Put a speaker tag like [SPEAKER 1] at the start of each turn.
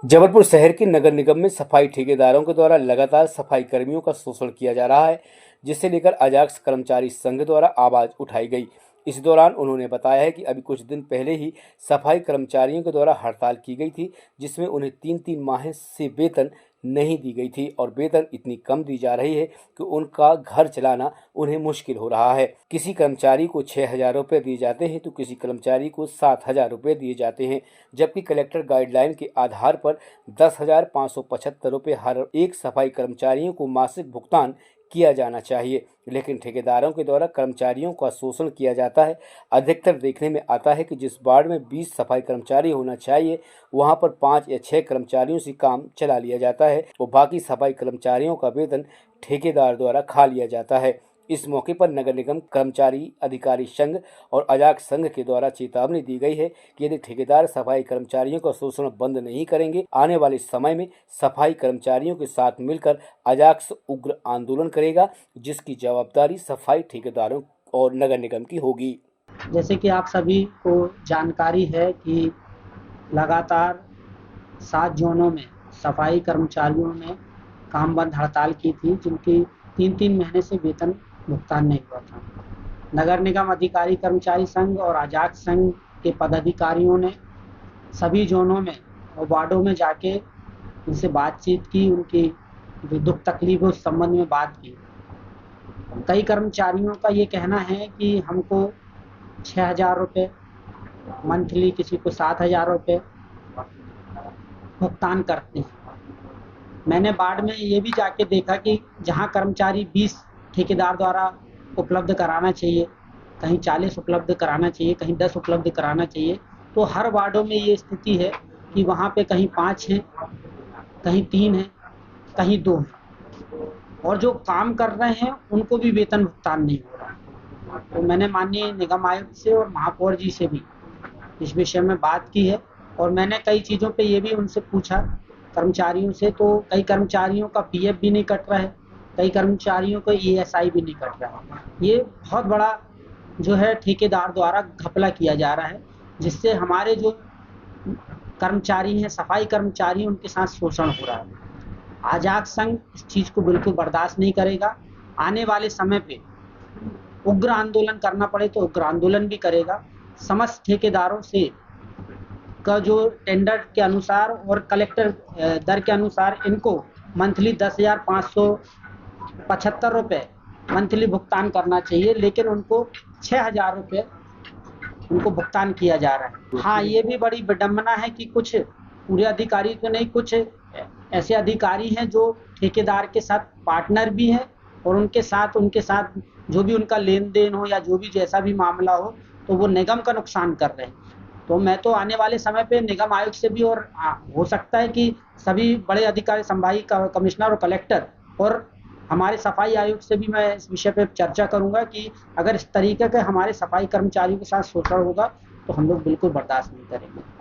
[SPEAKER 1] जबलपुर शहर के नगर निगम में सफाई ठेकेदारों के द्वारा लगातार सफाई कर्मियों का शोषण किया जा रहा है, जिसे लेकर अजाक्स कर्मचारी संघ द्वारा आवाज उठाई गई। इस दौरान उन्होंने बताया है कि अभी कुछ दिन पहले ही सफाई कर्मचारियों के द्वारा हड़ताल की गई थी, जिसमें उन्हें 3-3 माह से वेतन नहीं दी गई थी और वेतन इतनी कम दी जा रही है कि उनका घर चलाना उन्हें मुश्किल हो रहा है। किसी कर्मचारी को 6,000 रुपये दिए जाते हैं तो किसी कर्मचारी को 7,000 रुपये दिए जाते हैं, जबकि कलेक्टर गाइडलाइन के आधार पर 10,575 रुपये हर एक सफाई कर्मचारियों को मासिक भुगतान किया जाना चाहिए, लेकिन ठेकेदारों के द्वारा कर्मचारियों का शोषण किया जाता है। अधिकतर देखने में आता है कि जिस वार्ड में 20 सफाई कर्मचारी होना चाहिए, वहां पर 5 या 6 कर्मचारियों से काम चला लिया जाता है और बाकी सफाई कर्मचारियों का वेतन ठेकेदार द्वारा खा लिया जाता है। इस मौके पर नगर निगम कर्मचारी अधिकारी संघ और अजाक संघ के द्वारा चेतावनी दी गई है कि यदि ठेकेदार सफाई कर्मचारियों का शोषण बंद नहीं करेंगे, आने वाले समय में सफाई कर्मचारियों के साथ मिलकर अजाक्स उग्र आंदोलन करेगा, जिसकी जवाबदारी सफाई ठेकेदारों और नगर निगम की होगी।
[SPEAKER 2] जैसे कि आप सभी को जानकारी है कि लगातार 7 जोनों में सफाई कर्मचारियों ने काम बंद हड़ताल की थी, जिनकी 3-3 महीने से वेतन भुगतान नहीं हुआ था। नगर निगम अधिकारी कर्मचारी संघ और अजाक संघ के पदाधिकारियों ने सभी जोनों में और वार्डों में जाके उनसे बातचीत की, उनकी जो दुख तकलीफ है उस संबंध में बात की। कई कर्मचारियों का ये कहना है कि हमको 6,000 रुपये मंथली, किसी को 7,000 रुपये भुगतान करते हैं। मैंने वार्ड में ये भी जाके देखा कि जहां कर्मचारी 20 ठेकेदार द्वारा उपलब्ध कराना चाहिए, कहीं 40 उपलब्ध कराना चाहिए, कहीं 10 उपलब्ध कराना चाहिए, तो हर वार्डों में ये स्थिति है कि वहाँ पे कहीं 5 हैं, कहीं 3 हैं, कहीं 2 हैं, और जो काम कर रहे हैं उनको भी वेतन भुगतान नहीं हो रहा। तो मैंने माननीय निगम आयुक्त से और महापौर जी से भी इस विषय में बात की है और मैंने कई चीज़ों पे ये भी उनसे पूछा कर्मचारियों से, तो कई कर्मचारियों का पीएफ भी नहीं कट रहा है, कई कर्मचारियों को ईएसआई भी नहीं कट रहा है। ये बहुत बड़ा जो है ठेकेदार द्वारा घपला किया जा रहा है, जिससे हमारे जो कर्मचारी हैं, सफाई कर्मचारी, उनके साथ शोषण हो रहा है। आजाद संघ इस चीज़ को बिल्कुल बर्दाश्त नहीं करेगा। आने वाले समय पे उग्र आंदोलन करना पड़े तो उग्र आंदोलन भी करेगा। समस्त ठेकेदारों से का जो टेंडर के अनुसार और कलेक्टर दर के अनुसार इनको मंथली 10,575 रुपये मंथली भुगतान करना चाहिए, लेकिन उनको 6,000 रुपये उनको भुगतान किया जा रहा है। हाँ, ये भी बड़ी विडंबना है कि कुछ पूरे अधिकारी तो नहीं, कुछ ऐसे अधिकारी हैं जो ठेकेदार के साथ पार्टनर भी हैं और उनके साथ जो भी उनका लेन देन हो या जो भी जैसा भी मामला हो, तो वो निगम का नुकसान कर रहे हैं। तो मैं तो आने वाले समय पे निगम आयुक्त से भी, और हो सकता है कि सभी बड़े अधिकारी, संभागीय कमिश्नर और कलेक्टर और हमारे सफाई आयुक्त से भी मैं इस विषय पे चर्चा करूंगा कि अगर इस तरीके के हमारे सफाई कर्मचारियों के साथ शोषण होगा तो हम लोग बिल्कुल बर्दाश्त नहीं करेंगे।